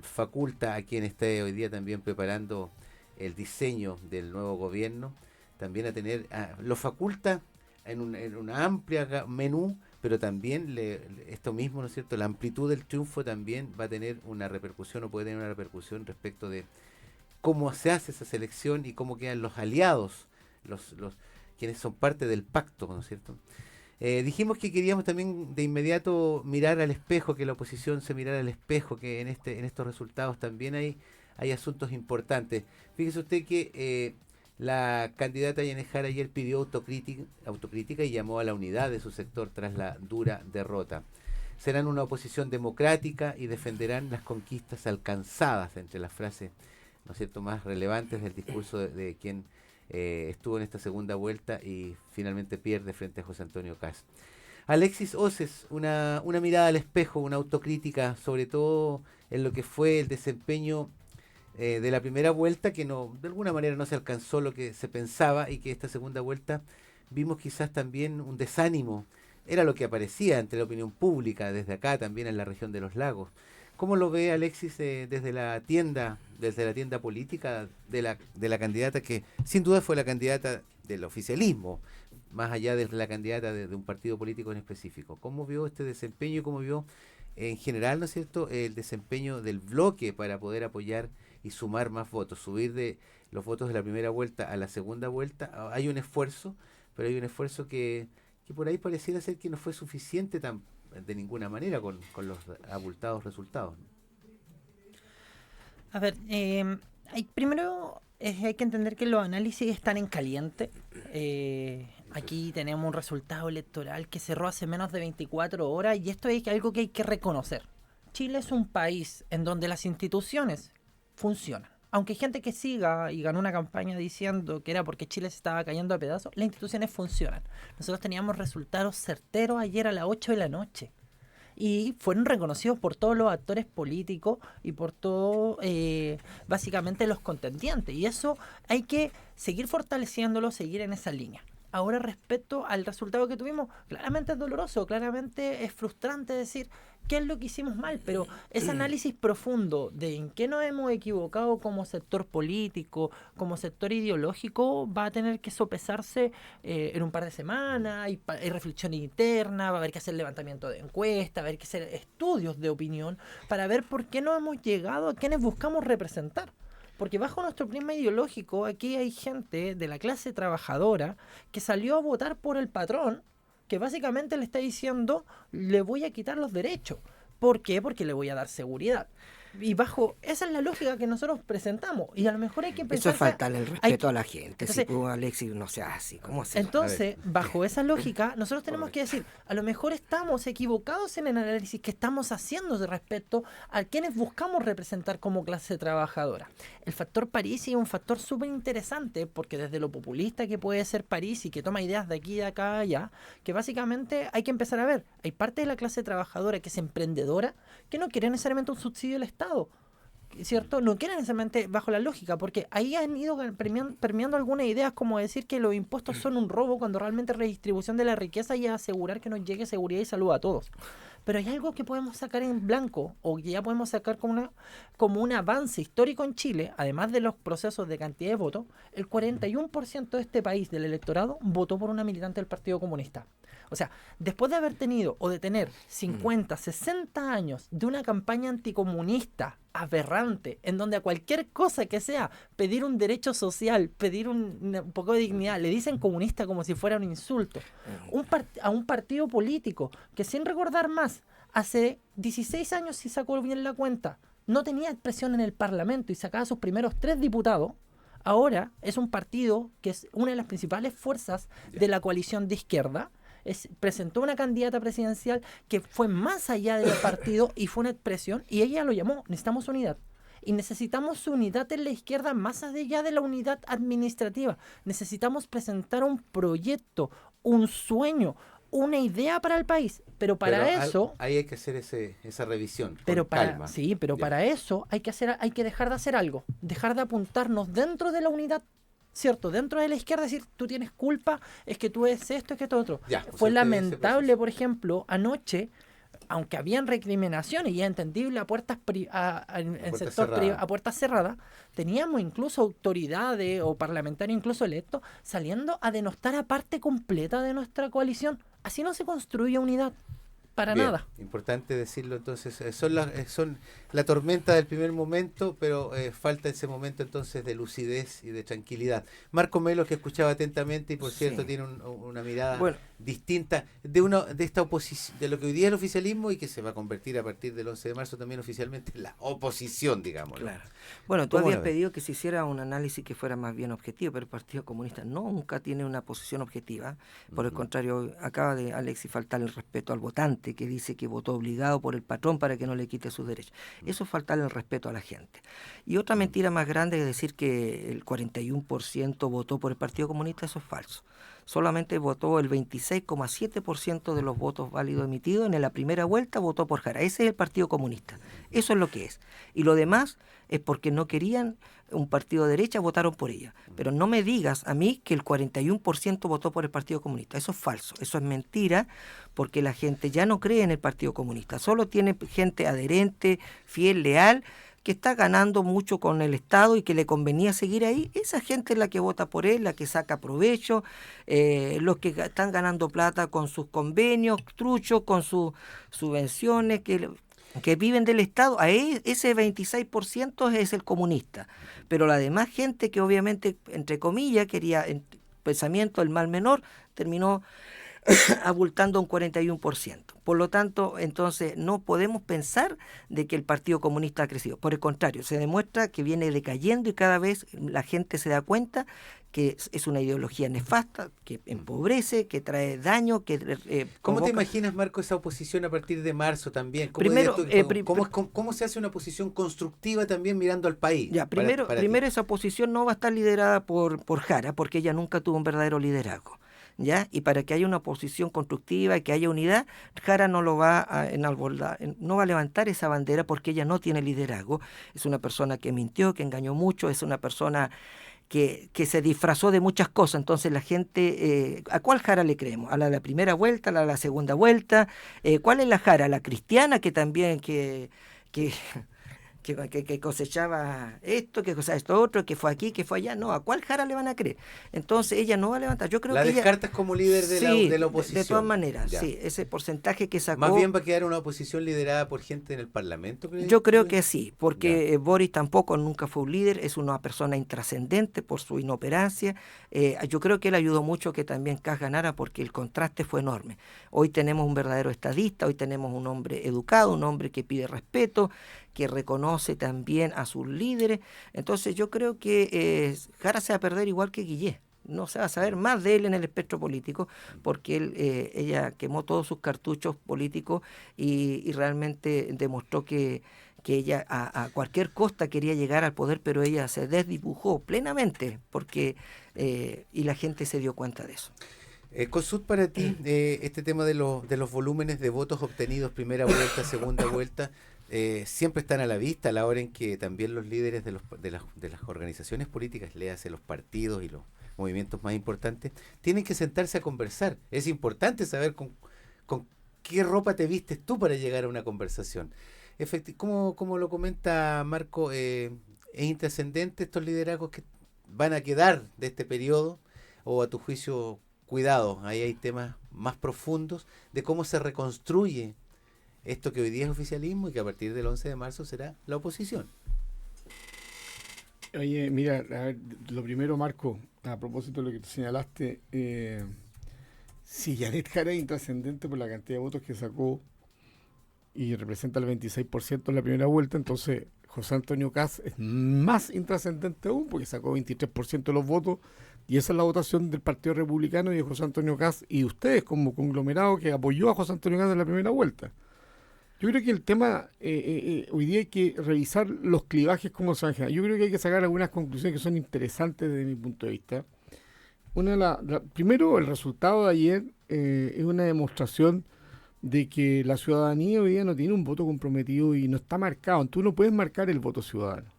faculta a quien esté hoy día también preparando el diseño del nuevo gobierno, también a tener, lo faculta en una amplia menú, pero también esto mismo, ¿no es cierto? La amplitud del triunfo también va a tener una repercusión o puede tener una repercusión respecto de cómo se hace esa selección y cómo quedan los aliados, los quienes son parte del pacto, ¿no es cierto? Dijimos que queríamos también de inmediato mirar al espejo, que la oposición se mirara al espejo, que en estos resultados también hay asuntos importantes. Fíjese usted que la candidata Yanejara ayer pidió autocrítica y llamó a la unidad de su sector tras la dura derrota. Serán una oposición democrática y defenderán las conquistas alcanzadas, entre las frases, ¿no es cierto?, más relevantes del discurso de quien estuvo en esta segunda vuelta y finalmente pierde frente a José Antonio Kast. Alexis Oces, una mirada al espejo, una autocrítica, sobre todo en lo que fue el desempeño de la primera vuelta, que no, de alguna manera no se alcanzó lo que se pensaba, y que esta segunda vuelta vimos quizás también un desánimo. Era lo que aparecía entre la opinión pública desde acá, también en la región de los lagos. ¿Cómo lo ve Alexis desde la tienda política de la candidata que sin duda fue la candidata del oficialismo, más allá de la candidata de un partido político en específico? ¿Cómo vio este desempeño y cómo vio en general, ¿no es cierto?, el desempeño del bloque para poder apoyar y sumar más votos, subir de los votos de la primera vuelta a la segunda vuelta? Hay un esfuerzo, pero hay un esfuerzo que por ahí pareciera ser que no fue suficiente de ninguna manera con los abultados resultados, ¿no? A ver, primero hay que entender que los análisis están en caliente. Aquí tenemos un resultado electoral que cerró hace menos de 24 horas y esto es algo que hay que reconocer. Chile es un país en donde las instituciones funcionan. Aunque hay gente que siga y ganó una campaña diciendo que era porque Chile se estaba cayendo a pedazos, las instituciones funcionan. Nosotros teníamos resultados certeros ayer a las 8 de la noche. Y fueron reconocidos por todos los actores políticos y por todos, básicamente, los contendientes. Y eso hay que seguir fortaleciéndolo, seguir en esa línea. Ahora, respecto al resultado que tuvimos, claramente es doloroso, claramente es frustrante decir qué es lo que hicimos mal, pero ese análisis profundo de en qué nos hemos equivocado como sector político, como sector ideológico, va a tener que sopesarse en un par de semanas, hay reflexión interna, va a haber que hacer levantamiento de encuestas, va a haber que hacer estudios de opinión para ver por qué no hemos llegado a quienes buscamos representar. Porque bajo nuestro prisma ideológico, aquí hay gente de la clase trabajadora que salió a votar por el patrón, que básicamente le está diciendo, le voy a quitar los derechos. ¿Por qué? Porque le voy a dar seguridad. Y bajo, esa es la lógica que nosotros presentamos. Y a lo mejor hay que pensar... Eso es faltarle el respeto a la gente. Entonces, si tú, Alexis, no seas así, ¿cómo haces? Entonces, bajo esa lógica, nosotros tenemos que decir, a lo mejor estamos equivocados en el análisis que estamos haciendo de respecto a quienes buscamos representar como clase trabajadora. El factor París es un factor súper interesante, porque desde lo populista que puede ser París y que toma ideas de aquí, de acá, allá, que básicamente hay que empezar a ver, hay parte de la clase trabajadora que es emprendedora, que no quiere necesariamente un subsidio del Estado, ¿cierto? No quieren necesariamente bajo la lógica, porque ahí han ido permeando algunas ideas como decir que los impuestos son un robo cuando realmente es redistribución de la riqueza y asegurar que nos llegue seguridad y salud a todos. Pero hay algo que podemos sacar en blanco o que ya podemos sacar como un avance histórico en Chile, además de los procesos de cantidad de votos. El 41% de este país, del electorado, votó por una militante del Partido Comunista. O sea, después de haber tenido o de tener 50, 60 años de una campaña anticomunista aberrante, en donde a cualquier cosa que sea pedir un derecho social, pedir un poco de dignidad, le dicen comunista como si fuera un insulto, a un partido político que, sin recordar más, hace 16 años, si sacó bien la cuenta, no tenía expresión en el Parlamento y sacaba sus primeros 3 diputados, ahora es un partido que es una de las principales fuerzas de la coalición de izquierda. Presentó una candidata presidencial que fue más allá del partido y fue una expresión, y ella lo llamó, necesitamos unidad. Y necesitamos unidad en la izquierda más allá de la unidad administrativa. Necesitamos presentar un proyecto, un sueño, una idea para el país. Pero para eso... Ahí hay que hacer esa revisión, pero con calma. Sí, pero para eso hay que dejar de hacer algo. Dejar de apuntarnos dentro de la unidad, ¿cierto? Dentro de la izquierda, decir, tú tienes culpa, es que tú eres esto, es que esto otro. Ya, fue lamentable, por ejemplo, anoche, aunque habían recriminaciones y es entendible a puertas a puertas cerradas, teníamos incluso autoridades o parlamentarios incluso electos saliendo a denostar a parte completa de nuestra coalición. Así no se construye unidad. Para Bien, nada. Importante decirlo, entonces, son la tormenta del primer momento, pero falta ese momento entonces de lucidez y de tranquilidad. Marco Melo, que escuchaba atentamente y por cierto tiene una mirada distinta de esta oposición, de lo que hoy día es el oficialismo y que se va a convertir a partir del 11 de marzo también oficialmente en la oposición, digamos. Claro. Bueno, tú habías pedido que se hiciera un análisis que fuera más bien objetivo, pero el Partido Comunista nunca tiene una posición objetiva. Por el contrario, acaba de Alexis faltar el respeto al votante, que dice que votó obligado por el patrón para que no le quite sus derechos. Eso es faltarle el respeto a la gente. Y otra mentira más grande es decir que el 41% votó por el Partido Comunista. Eso es falso. Solamente votó el 26,7% de los votos válidos emitidos en la primera vuelta, votó por Jara. Ese es el Partido Comunista. Eso es lo que es. Y lo demás es porque no querían un partido de derecha, votaron por ella. Pero no me digas a mí que el 41% votó por el Partido Comunista. Eso es falso, eso es mentira, porque la gente ya no cree en el Partido Comunista. Solo tiene gente adherente, fiel, leal, que está ganando mucho con el Estado y que le convenía seguir ahí. Esa gente es la que vota por él, la que saca provecho, los que están ganando plata con sus convenios truchos, con sus subvenciones, que viven del Estado. Ese 26% es el comunista. Pero la demás gente que obviamente, entre comillas, quería pensamiento el mal menor, terminó abultando un 41%. Por lo tanto, entonces, no podemos pensar de que el Partido Comunista ha crecido. Por el contrario, se demuestra que viene decayendo y cada vez la gente se da cuenta que es una ideología nefasta, que empobrece, que trae daño, que ¿Cómo te imaginas, Marco, esa oposición a partir de marzo también? ¿Cómo se hace una oposición constructiva también mirando al país? Ya, primero esa oposición no va a estar liderada por Jara, porque ella nunca tuvo un verdadero liderazgo. ¿Ya? Y para que haya una oposición constructiva y que haya unidad, Jara no lo va a enalbordar, no va a levantar esa bandera porque ella no tiene liderazgo. Es una persona que mintió, que engañó mucho, es una persona que se disfrazó de muchas cosas. Entonces la gente, ¿a cuál Jara le creemos? ¿A la de la primera vuelta, a la de la segunda vuelta? ¿Cuál es la Jara? ¿La cristiana que también que cosechaba esto, que cosechaba esto otro, que fue aquí, que fue allá? No, ¿a cuál Jara le van a creer? Entonces ella no va a levantar. Yo creo la que descartas como líder de la oposición. De todas maneras, sí, ese porcentaje que sacó. Más bien va a quedar una oposición liderada por gente en el Parlamento, ¿crees? Yo creo que sí, porque Boris tampoco nunca fue un líder, es una persona intrascendente por su inoperancia. Yo creo que él ayudó mucho que también Kast ganara porque el contraste fue enorme. Hoy tenemos un verdadero estadista, hoy tenemos un hombre educado, un hombre que pide respeto, que reconoce también a sus líderes. Entonces yo creo que Jara se va a perder igual que Guillé. No se va a saber más de él en el espectro político porque ella quemó todos sus cartuchos políticos y realmente demostró que ella a cualquier costa quería llegar al poder, pero ella se desdibujó plenamente porque y la gente se dio cuenta de eso. Kossuth, para ti, este tema de los volúmenes de votos obtenidos primera vuelta, segunda vuelta, siempre están a la vista a la hora en que también los líderes de las organizaciones políticas, léase los partidos y los movimientos más importantes, tienen que sentarse a conversar. Es importante saber con qué ropa te vistes tú para llegar a una conversación. Como lo comenta Marco, es intrascendente estos liderazgos que van a quedar de este periodo, o a tu juicio, cuidado, ahí hay temas más profundos de cómo se reconstruye esto que hoy día es oficialismo y que a partir del 11 de marzo será la oposición. Oye, mira, a ver, lo primero, Marco, a propósito de lo que tú señalaste, si Janet Jara es intrascendente por la cantidad de votos que sacó y representa el 26% en la primera vuelta, entonces José Antonio Kast es más intrascendente aún porque sacó 23% de los votos y esa es la votación del Partido Republicano y de José Antonio Kast y de ustedes como conglomerado que apoyó a José Antonio Kast en la primera vuelta. Yo creo que el tema, hoy día hay que revisar los clivajes como se van a generar. Yo creo que hay que sacar algunas conclusiones que son interesantes desde mi punto de vista. Primero, el resultado de ayer es una demostración de que la ciudadanía hoy día no tiene un voto comprometido y no está marcado. Tú no puedes marcar el voto ciudadano.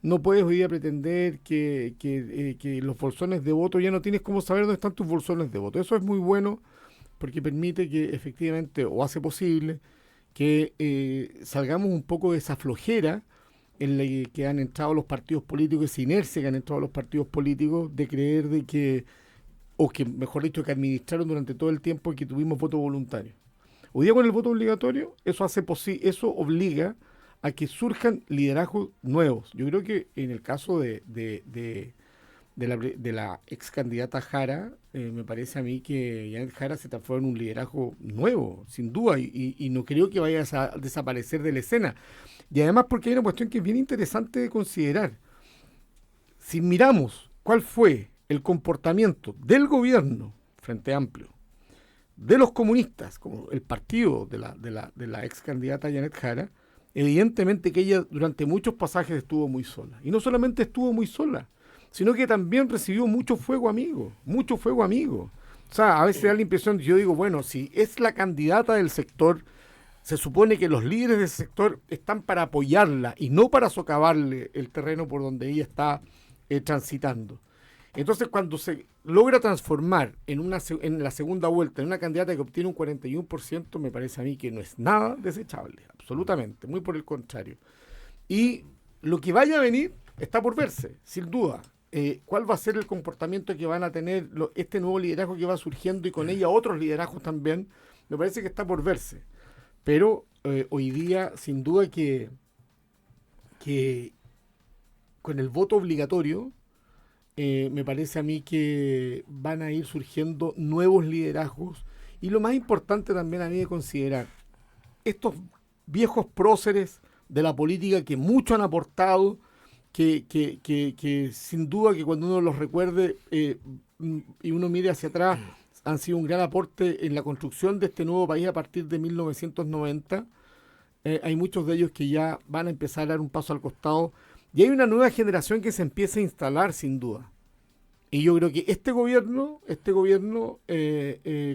No puedes hoy día pretender que los bolsones de voto, ya no tienes cómo saber dónde están tus bolsones de voto. Eso es muy bueno porque permite que efectivamente, o hace posible, que salgamos un poco de esa flojera en la que han entrado los partidos políticos, esa inercia que han entrado los partidos políticos de creer de que, o que mejor dicho, que administraron durante todo el tiempo que tuvimos voto voluntario. Hoy día con el voto obligatorio, eso obliga a que surjan liderazgos nuevos. Yo creo que en el caso de la ex candidata Jara, me parece a mí que Janet Jara se transforma en un liderazgo nuevo, sin duda, y no creo que vaya a desaparecer de la escena. Y además porque hay una cuestión que es bien interesante de considerar. Si miramos cuál fue el comportamiento del gobierno, Frente Amplio, de los comunistas, como el partido de la ex candidata Janet Jara, evidentemente que ella durante muchos pasajes estuvo muy sola. Y no solamente estuvo muy sola, sino que también recibió mucho fuego amigo. O sea, a veces da la impresión, yo digo, bueno, si es la candidata del sector, se supone que los líderes del sector están para apoyarla y no para socavarle el terreno por donde ella está transitando. Entonces, cuando se logra transformar en la segunda vuelta en una candidata que obtiene un 41%, me parece a mí que no es nada desechable, absolutamente, muy por el contrario. Y lo que vaya a venir está por verse, sin duda. ¿Cuál va a ser el comportamiento que van a tener este nuevo liderazgo que va surgiendo y con ella otros liderazgos también? Me parece que está por verse. Pero hoy día, sin duda que con el voto obligatorio, me parece a mí que van a ir surgiendo nuevos liderazgos. Y lo más importante también a mí de considerar, estos viejos próceres de la política que mucho han aportado, que sin duda que cuando uno los recuerde y uno mire hacia atrás, han sido un gran aporte en la construcción de este nuevo país a partir de 1990. Hay muchos de ellos que ya van a empezar a dar un paso al costado. Y hay una nueva generación que se empieza a instalar, sin duda. Y yo creo que este gobierno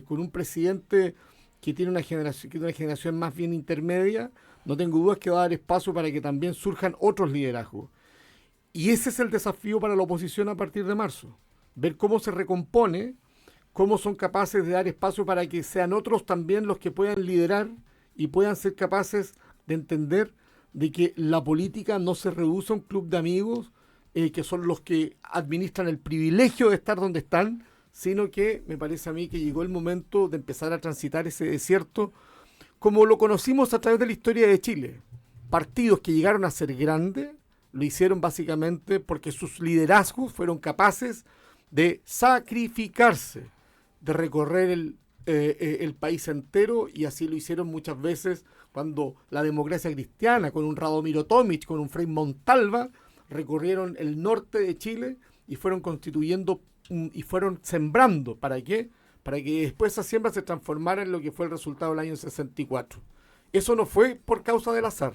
con un presidente que tiene una generación más bien intermedia, no tengo dudas que va a dar espacio para que también surjan otros liderazgos. Y ese es el desafío para la oposición a partir de marzo. Ver cómo se recompone, cómo son capaces de dar espacio para que sean otros también los que puedan liderar y puedan ser capaces de entender de que la política no se reduce a un club de amigos que son los que administran el privilegio de estar donde están, sino que me parece a mí que llegó el momento de empezar a transitar ese desierto como lo conocimos a través de la historia de Chile. Partidos que llegaron a ser grandes lo hicieron básicamente porque sus liderazgos fueron capaces de sacrificarse, de recorrer el país entero, y así lo hicieron muchas veces cuando la democracia cristiana, con un Radomiro Tomic, con un Frei Montalva, recorrieron el norte de Chile y fueron constituyendo y fueron sembrando. ¿Para qué? Para que después esa siembra se transformara en lo que fue el resultado del año 64. Eso no fue por causa del azar.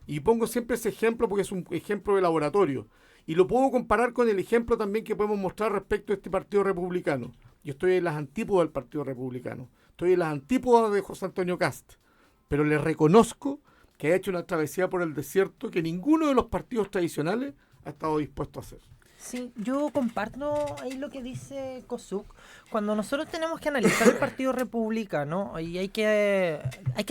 Y pongo siempre ese ejemplo porque es un ejemplo de laboratorio. Y lo puedo comparar con el ejemplo también que podemos mostrar respecto a este Partido Republicano. Yo estoy en las antípodas del Partido Republicano. Estoy en las antípodas de José Antonio Kast. Pero le reconozco que ha hecho una travesía por el desierto que ninguno de los partidos tradicionales ha estado dispuesto a hacer. Sí, yo comparto ahí lo que dice Kosuk. Cuando nosotros tenemos que analizar el Partido Republicano, y hay que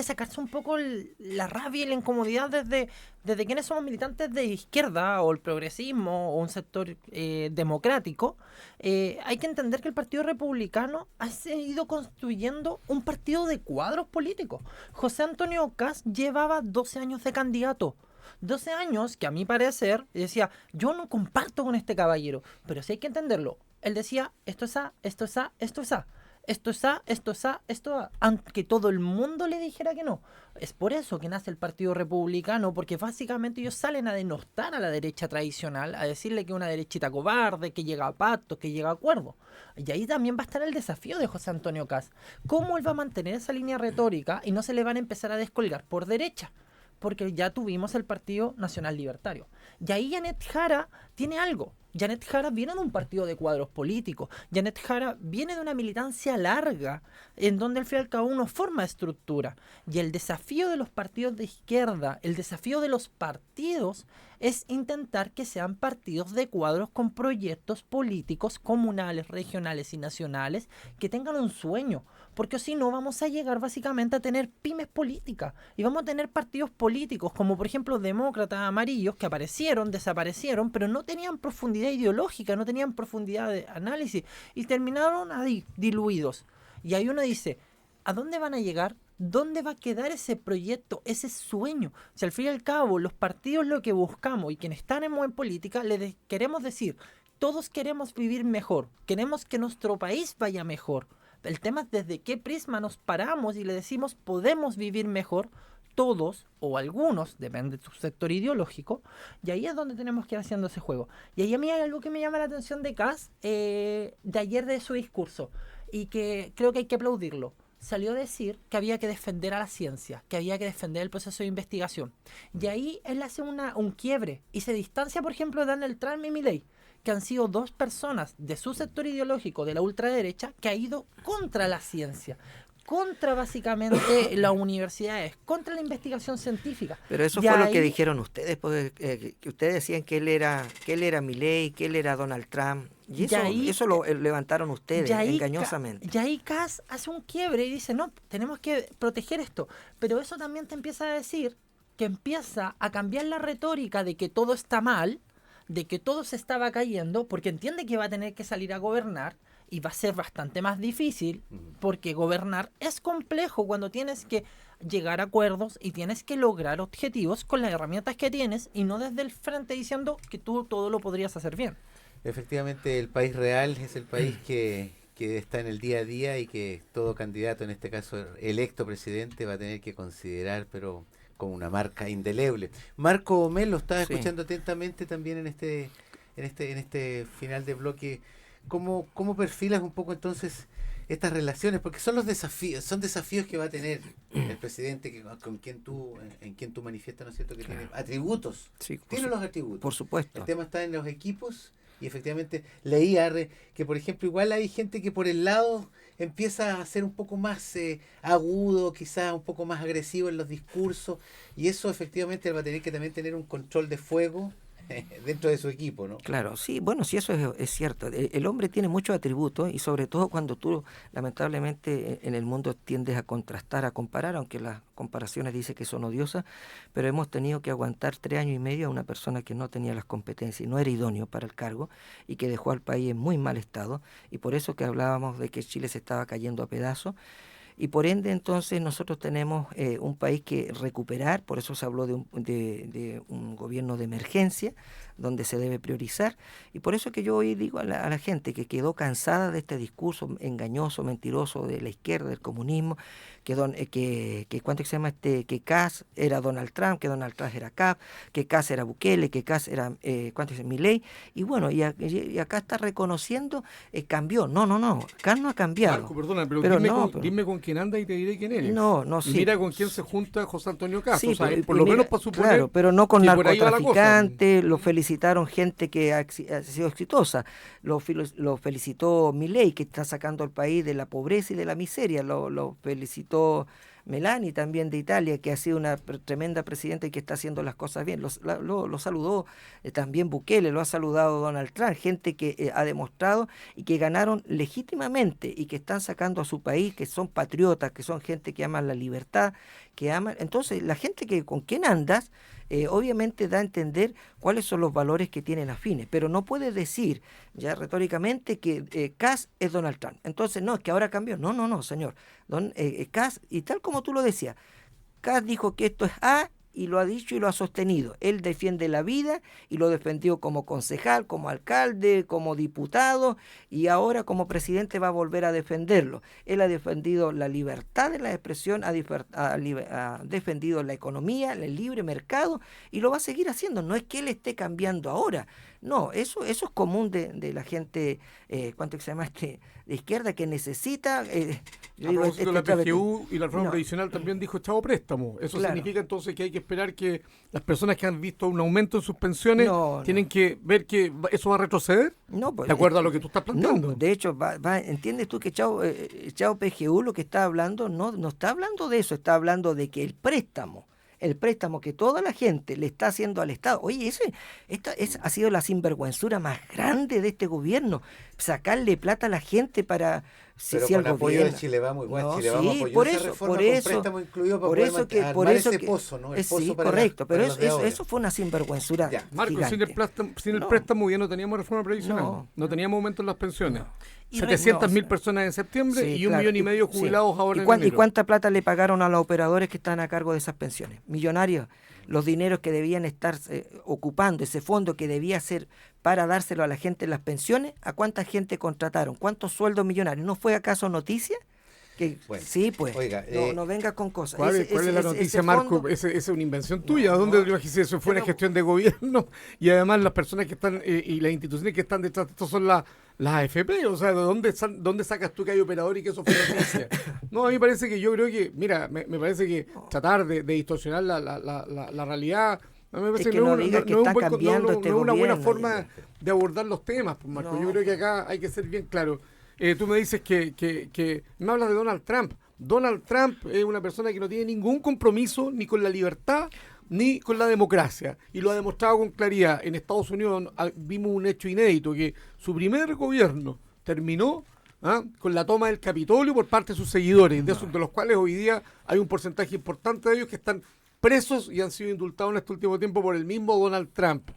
sacarse un poco la rabia y la incomodidad desde quienes somos militantes de izquierda o el progresismo o un sector democrático, hay que entender que el Partido Republicano ha ido construyendo un partido de cuadros políticos. José Antonio Kast llevaba 12 años de candidato. 12 años que a mi parecer decía, yo no comparto con este caballero, pero sí hay que entenderlo. Él decía, esto es A, esto es A, esto es A, esto es A, esto es A, esto A, aunque todo el mundo le dijera que no. Es por eso que nace el Partido Republicano, porque básicamente ellos salen a denostar a la derecha tradicional, a decirle que es una derechita cobarde, que llega a pactos, que llega a acuerdos. Y ahí también va a estar el desafío de José Antonio Kast. ¿Cómo él va a mantener esa línea retórica y no se le van a empezar a descolgar por derecha? Porque ya tuvimos el Partido Nacional Libertario. Y ahí Janet Jara tiene algo. Janet Jara viene de un partido de cuadros políticos. Janet Jara viene de una militancia larga, en donde al fin y al cabo uno forma estructura. Y el desafío de los partidos de izquierda, el desafío de los partidos, es intentar que sean partidos de cuadros con proyectos políticos comunales, regionales y nacionales que tengan un sueño. Porque si no vamos a llegar básicamente a tener pymes políticas y vamos a tener partidos políticos como por ejemplo demócratas amarillos que aparecieron, desaparecieron, pero no tenían profundidad ideológica, no tenían profundidad de análisis y terminaron ahí diluidos. Y ahí uno dice, ¿a dónde van a llegar? ¿Dónde va a quedar ese proyecto, ese sueño? Si al fin y al cabo los partidos lo que buscamos y quienes están en política queremos decir, todos queremos vivir mejor, queremos que nuestro país vaya mejor. El tema es desde qué prisma nos paramos y le decimos podemos vivir mejor, todos o algunos, depende de su sector ideológico, y ahí es donde tenemos que ir haciendo ese juego. Y ahí a mí hay algo que me llama la atención de Kast, de ayer de su discurso, y que creo que hay que aplaudirlo. Salió a decir que había que defender a la ciencia, que había que defender el proceso de investigación. Y ahí él hace un quiebre y se distancia, por ejemplo, de Donald Trump y Milei, que han sido dos personas de su sector ideológico, de la ultraderecha, que ha ido contra la ciencia, contra básicamente las universidades, contra la investigación científica. Pero eso fue lo que dijeron ustedes, porque que ustedes decían que él era Milei, que él era Donald Trump, y eso lo levantaron ustedes engañosamente. Y ahí Kast hace un quiebre y dice, no, tenemos que proteger esto, pero eso también te empieza a decir que empieza a cambiar la retórica de que todo está mal, de que todo se estaba cayendo, porque entiende que va a tener que salir a gobernar y va a ser bastante más difícil, porque gobernar es complejo cuando tienes que llegar a acuerdos y tienes que lograr objetivos con las herramientas que tienes y no desde el frente diciendo que tú todo lo podrías hacer bien. Efectivamente, el país real es el país que está en el día a día y que todo candidato, en este caso electo presidente, va a tener que considerar, pero con una marca indeleble. Marco Mel, lo estaba escuchando atentamente también en este final de bloque. ¿Cómo perfilas un poco entonces estas relaciones? Porque son desafíos que va a tener el presidente en quien tú manifiestas, ¿no es cierto? Que tiene atributos. Sí, tiene los atributos. Por supuesto. El tema está en los equipos y efectivamente leía que, por ejemplo, igual hay gente que por el lado empieza a ser un poco más agudo, quizás un poco más agresivo en los discursos, y eso efectivamente él va a tener que también tener un control de fuego dentro de su equipo, ¿no? Claro, sí, bueno, sí, eso es cierto. El hombre tiene muchos atributos y sobre todo cuando tú, lamentablemente, en el mundo tiendes a contrastar, a comparar, aunque las comparaciones dicen que son odiosas, pero hemos tenido que aguantar 3 años y medio a una persona que no tenía las competencias y no era idóneo para el cargo y que dejó al país en muy mal estado, y por eso que hablábamos de que Chile se estaba cayendo a pedazos. Y por ende, entonces, nosotros tenemos un país que recuperar, por eso se habló de un gobierno de emergencia, donde se debe priorizar, y por eso que yo hoy digo a la gente que quedó cansada de este discurso engañoso, mentiroso de la izquierda, del comunismo, que Kast era Donald Trump, que Donald Trump era que Kast era Bukele, que Kast era Milei, y bueno, y acá está reconociendo, cambió. No, Kast no ha cambiado. Marco, perdona, pero dime con quién anda y te diré quién eres. Sí. Mira con quién se junta José Antonio Kast, sí, por lo menos para suponer. Claro, pero no con narcotraficantes, lo felicitaron gente que ha sido exitosa, lo felicitó Milei, que está sacando al país de la pobreza y de la miseria, lo felicitó Meloni también de Italia, que ha sido una tremenda presidenta y que está haciendo las cosas bien, lo saludó también Bukele, lo ha saludado Donald Trump, gente que ha demostrado y que ganaron legítimamente y que están sacando a su país, que son patriotas, que son gente que ama la libertad, que ama. Entonces la gente que con quien andas obviamente da a entender cuáles son los valores que tienen afines, pero no puede decir ya retóricamente que Kast es Donald Trump. Entonces, no, es que ahora cambió. No, señor. Kast, y tal como tú lo decías, Kast dijo que esto es A y lo ha dicho y lo ha sostenido. Él defiende la vida y lo defendió como concejal, como alcalde, como diputado, y ahora como presidente va a volver a defenderlo. Él ha defendido la libertad de la expresión, ha defendido la economía, el libre mercado, y lo va a seguir haciendo. No es que él esté cambiando ahora. No, eso es común de la gente, de izquierda, que necesita... la PGU y la reforma previsional también dijo chavo préstamo. Eso significa entonces que hay que esperar que las personas que han visto un aumento en sus pensiones No, tienen que ver que eso va a retroceder? No, pues, de acuerdo a lo que tú estás planteando. No, de hecho, ¿entiendes tú que Chao PGU lo que está hablando no está hablando de eso, está hablando de que el préstamo que toda la gente le está haciendo al Estado. Oye, ha sido la sinvergüenzura más grande de este gobierno, sacarle plata a la gente para... Pero si con al apoyo gobierno. de Chile Vamos, igual No, Chile Vamos sí, apoyó por esa eso, reforma por con eso, préstamo incluido para por poder eso que, armar por eso ese que, pozo, ¿no? El pozo sí, para correcto, para pero los de ahora. eso fue una sinvergüenzura Ya. Marco, gigante. sin el No. préstamo ya no teníamos reforma previsional, No. no teníamos aumento en las pensiones. Y 700.000 no, personas en septiembre Sí, y 1,5 claro. millones jubilados Sí. ahora en ¿Y enero. cuánta plata le pagaron a los operadores que están a cargo de esas pensiones? Millonarios. Los dineros que debían estar ocupando, ese fondo que debía ser para dárselo a la gente en las pensiones, ¿a cuánta gente contrataron? ¿Cuántos sueldos millonarios? ¿No fue acaso noticia? Bueno, Sí, pues. oiga, no vengas con cosas. ¿Cuál es la noticia, Marco? Esa es una invención tuya. ¿Dónde te dijiste eso? Fue una gestión de gobierno y además las personas que están y las instituciones que están detrás de esto son las AFP. O sea, ¿dónde sacas tú que hay operador y que eso fue noticia? No, a mí me parece que yo creo que, mira, me parece que tratar de distorsionar la realidad. A mí me parece Es que no digas que está cambiando este no es una buena gobierno, forma de abordar los temas, pues, Marco. No. Yo creo que acá hay que ser bien claro. Tú me dices que me hablas de Donald Trump. Donald Trump es una persona que no tiene ningún compromiso ni con la libertad ni con la democracia. Y lo ha demostrado con claridad. En Estados Unidos vimos un hecho inédito, que su primer gobierno terminó con la toma del Capitolio por parte de sus seguidores, de los cuales hoy día hay un porcentaje importante de ellos que están presos y han sido indultados en este último tiempo por el mismo Donald Trump.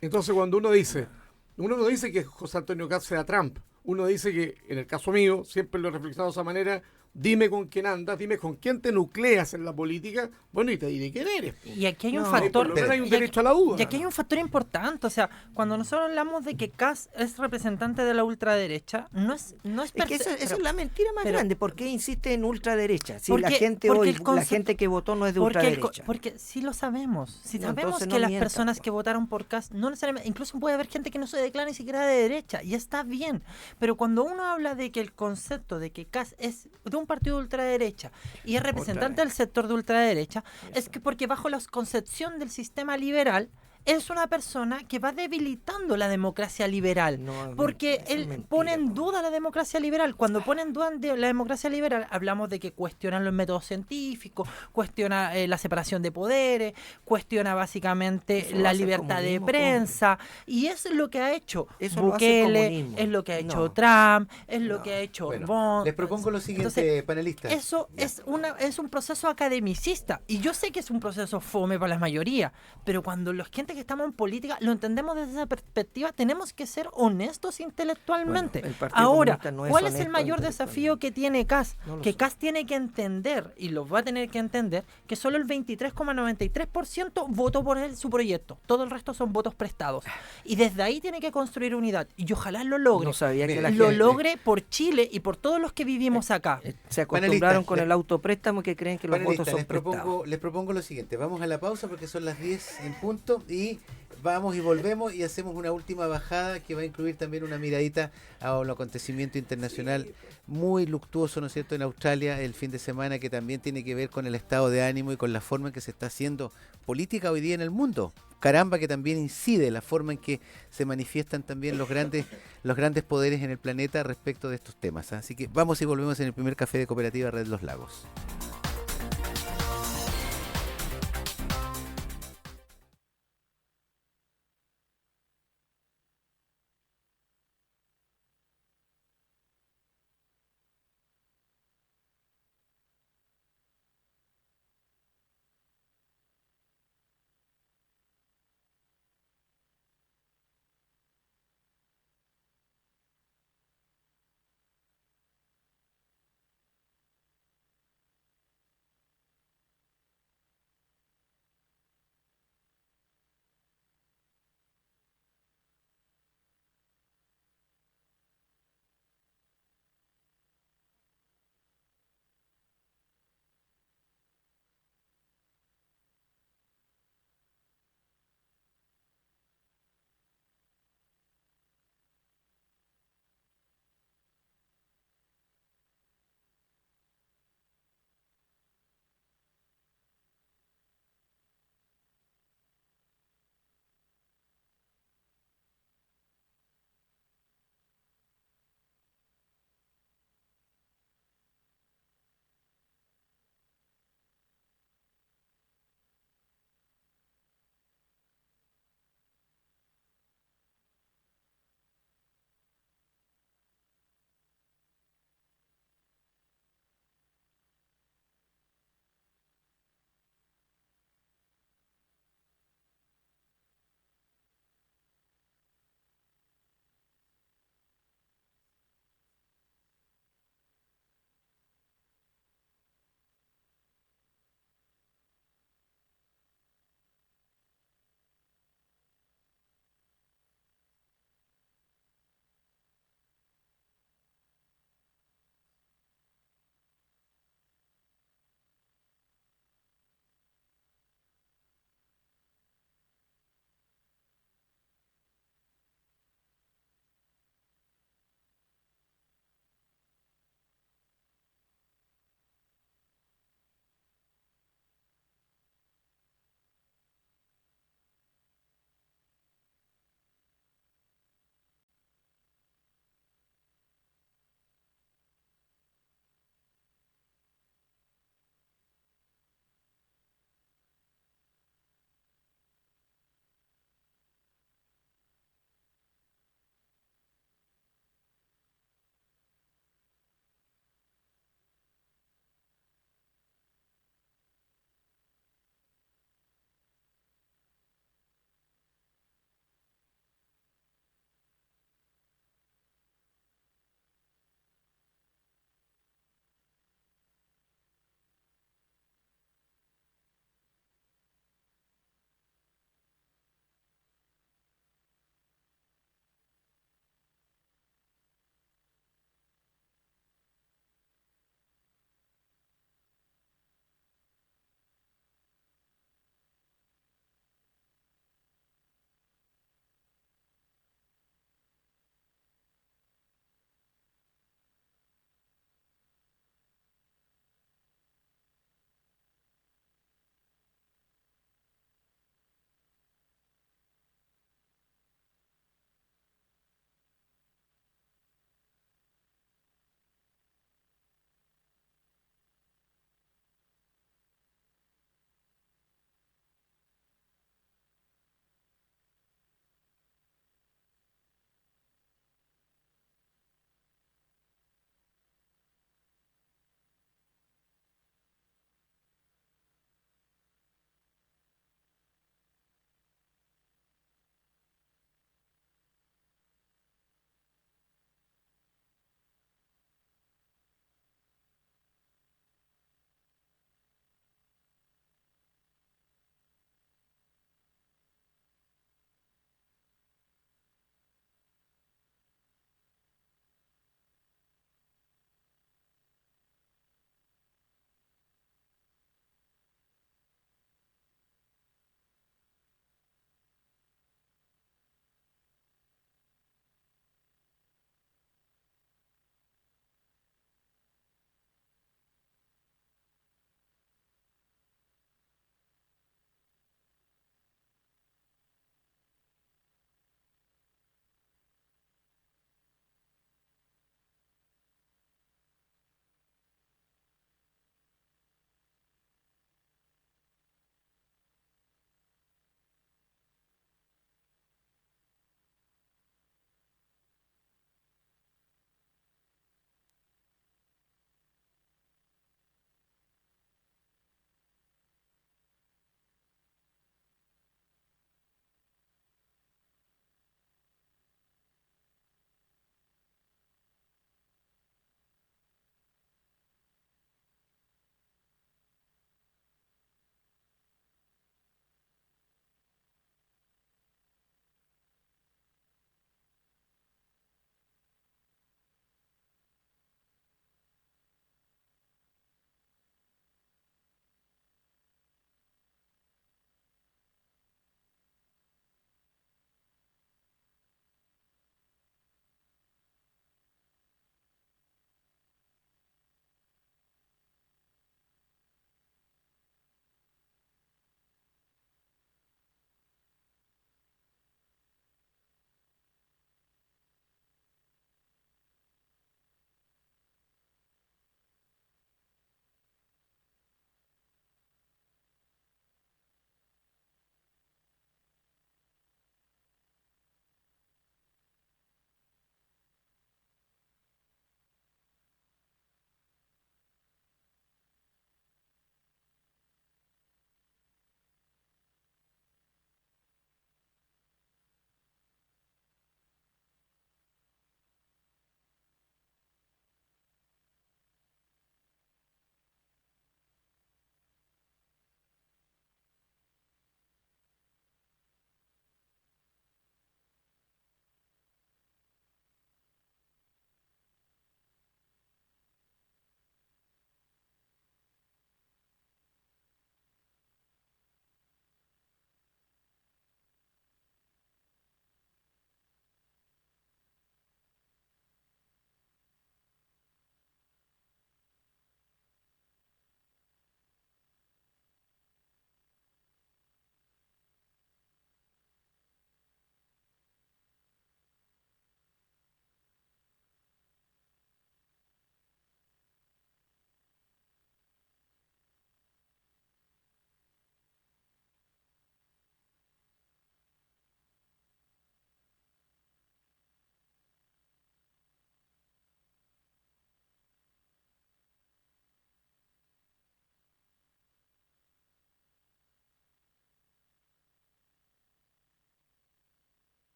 Entonces cuando uno no dice que José Antonio Caz sea Trump, uno dice que, en el caso mío, siempre lo he reflexionado de esa manera, dime con quién andas, dime con quién te nucleas en la política, bueno, y te diré quién eres. Y aquí hay un No, factor. por lo menos hay un derecho a la duda. Y aquí hay un factor importante, o sea, cuando nosotros hablamos de que Kast es representante de la ultraderecha, no es Es que esa es la mentira más pero- grande. ¿Por qué insiste en ultraderecha? Si Porque- la gente porque hoy, el la concepto- gente que votó no es de ultraderecha. porque sí lo sabemos. Si No, sabemos entonces que no las mientas, personas pues. que votaron por Kast, no necesariamente, incluso puede haber gente que no se declara ni siquiera de derecha, y está bien. Pero cuando uno habla de que el concepto de que Kast es de un partido de ultraderecha y es representante del sector de ultraderecha, es que porque bajo la concepción del sistema liberal, es una persona que va debilitando la democracia liberal, No, porque eso es él mentira, pone en po. duda la democracia liberal. Cuando pone en duda la democracia liberal, hablamos de que cuestionan los métodos científicos, cuestiona la separación de poderes, cuestiona básicamente Eso lo la hace el libertad de comunismo, prensa, y es lo que ha hecho Eso lo hace el Bukele, comunismo. es lo que ha hecho No. Trump, es lo No. que ha hecho Bueno, Bond. les propongo lo siguiente, Entonces, panelistas. eso Ya. es un proceso academicista, y yo sé que es un proceso fome para la mayoría, pero cuando los gente que estamos en política lo entendemos desde esa perspectiva, tenemos que ser honestos intelectualmente. Bueno, el Partido Ahora, Comunista no es ¿cuál es el honesto mayor desafío que tiene Kast? No lo Que sé. Kast tiene que entender, y lo va a tener que entender, que solo el 23,93% votó por él su proyecto. Todo el resto son votos prestados. Y desde ahí tiene que construir unidad. Y ojalá lo logre. No sabía que Mira, la Lo gente logre por Chile y por todos los que vivimos acá. se acostumbraron Panelistas, con el autopréstamo que creen que los votos Panelistas, son les prestados. propongo lo siguiente. Vamos a la pausa porque son las 10 en punto y vamos y volvemos y hacemos una última bajada que va a incluir también una miradita a un acontecimiento internacional muy luctuoso, ¿no es cierto?, en Australia el fin de semana, que también tiene que ver con el estado de ánimo y con la forma en que se está haciendo política hoy día en el mundo. Caramba, que también incide la forma en que se manifiestan también los grandes poderes en el planeta respecto de estos temas. Así que vamos y volvemos en el primer café de Cooperativa Red Los Lagos.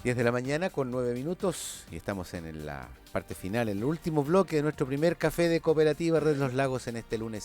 10 de la mañana con 9 minutos y estamos en la parte final, en el último bloque de nuestro primer café de Cooperativa Red Los Lagos en este lunes